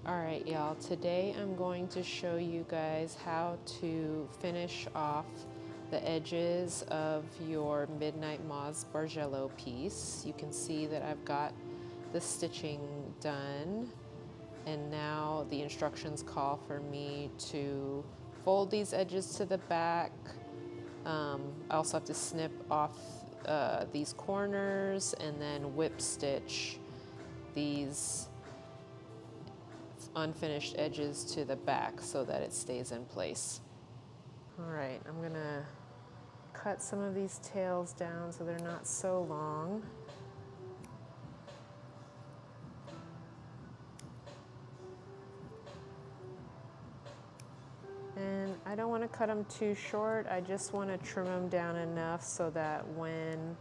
Alright y'all, today I'm going to show you guys how to finish off the edges of your Midnight Moths Bargello piece. You can see that I've got the stitching done, and now the instructions call for me to fold these edges to the back. I also have to snip off these corners and then whip stitch these unfinished edges to the back so that it stays in place. All right, I'm gonna cut some of these tails down so they're not so long. And I don't want to cut them too short. I just want to trim them down enough so that when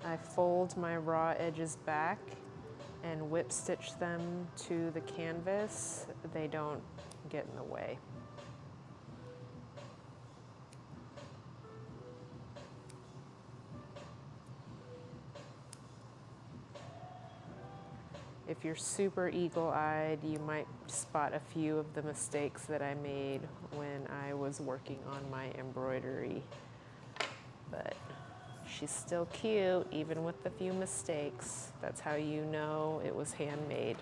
I fold my raw edges back and whip stitch them to the canvas, they don't get in the way. If you're super eagle-eyed, you might spot a few of the mistakes that I made when I was working on my embroidery. But she's still cute, even with the few mistakes. That's how you know it was handmade.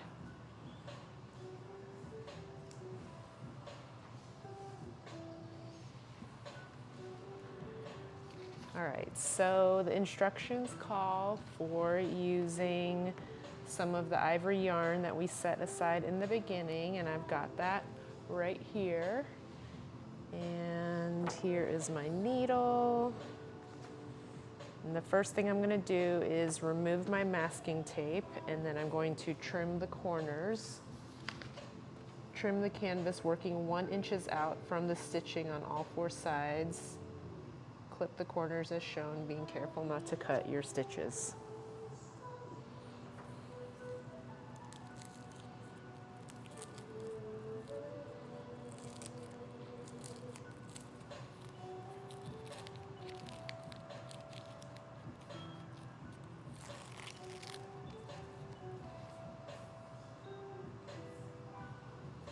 All right, so the instructions call for using some of the ivory yarn that we set aside in the beginning, and I've got that right here. And here is my needle. And the first thing I'm gonna do is remove my masking tape, and then I'm going to trim the corners. Trim the canvas working 1 inch out from the stitching on all 4 sides. Clip the corners as shown, being careful not to cut your stitches.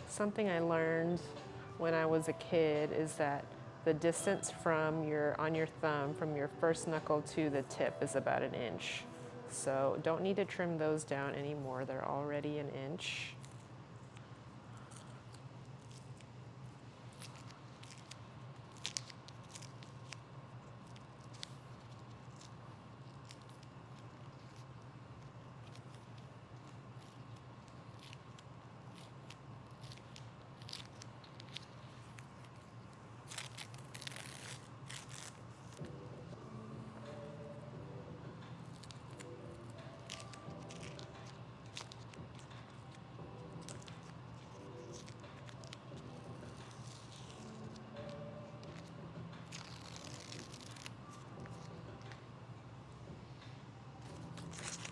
Something I learned when I was a kid is that the distance from on your thumb, from your first knuckle to the tip is about 1 inch. So don't need to trim those down anymore. They're already 1 inch.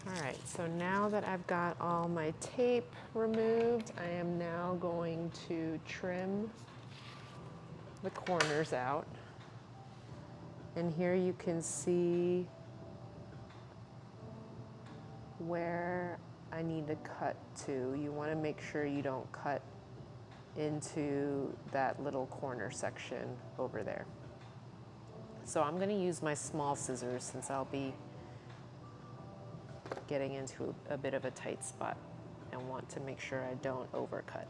All right, so now that I've got all my tape removed, I am now going to trim the corners out. And here you can see where I need to cut to. You want to make sure you don't cut into that little corner section over there. So I'm going to use my small scissors since I'll be getting into a bit of a tight spot and want to make sure I don't overcut.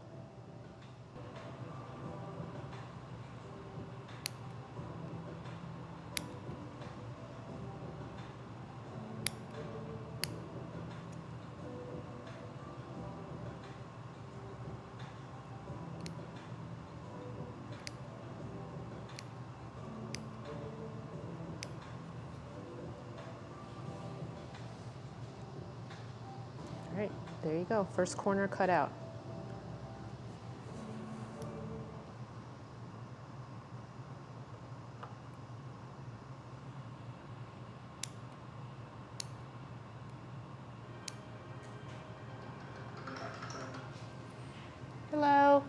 All right, there you go, first corner cut out. Hello.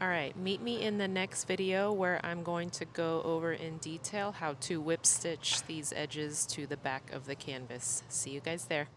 All right, meet me in the next video where I'm going to go over in detail how to whip stitch these edges to the back of the canvas. See you guys there.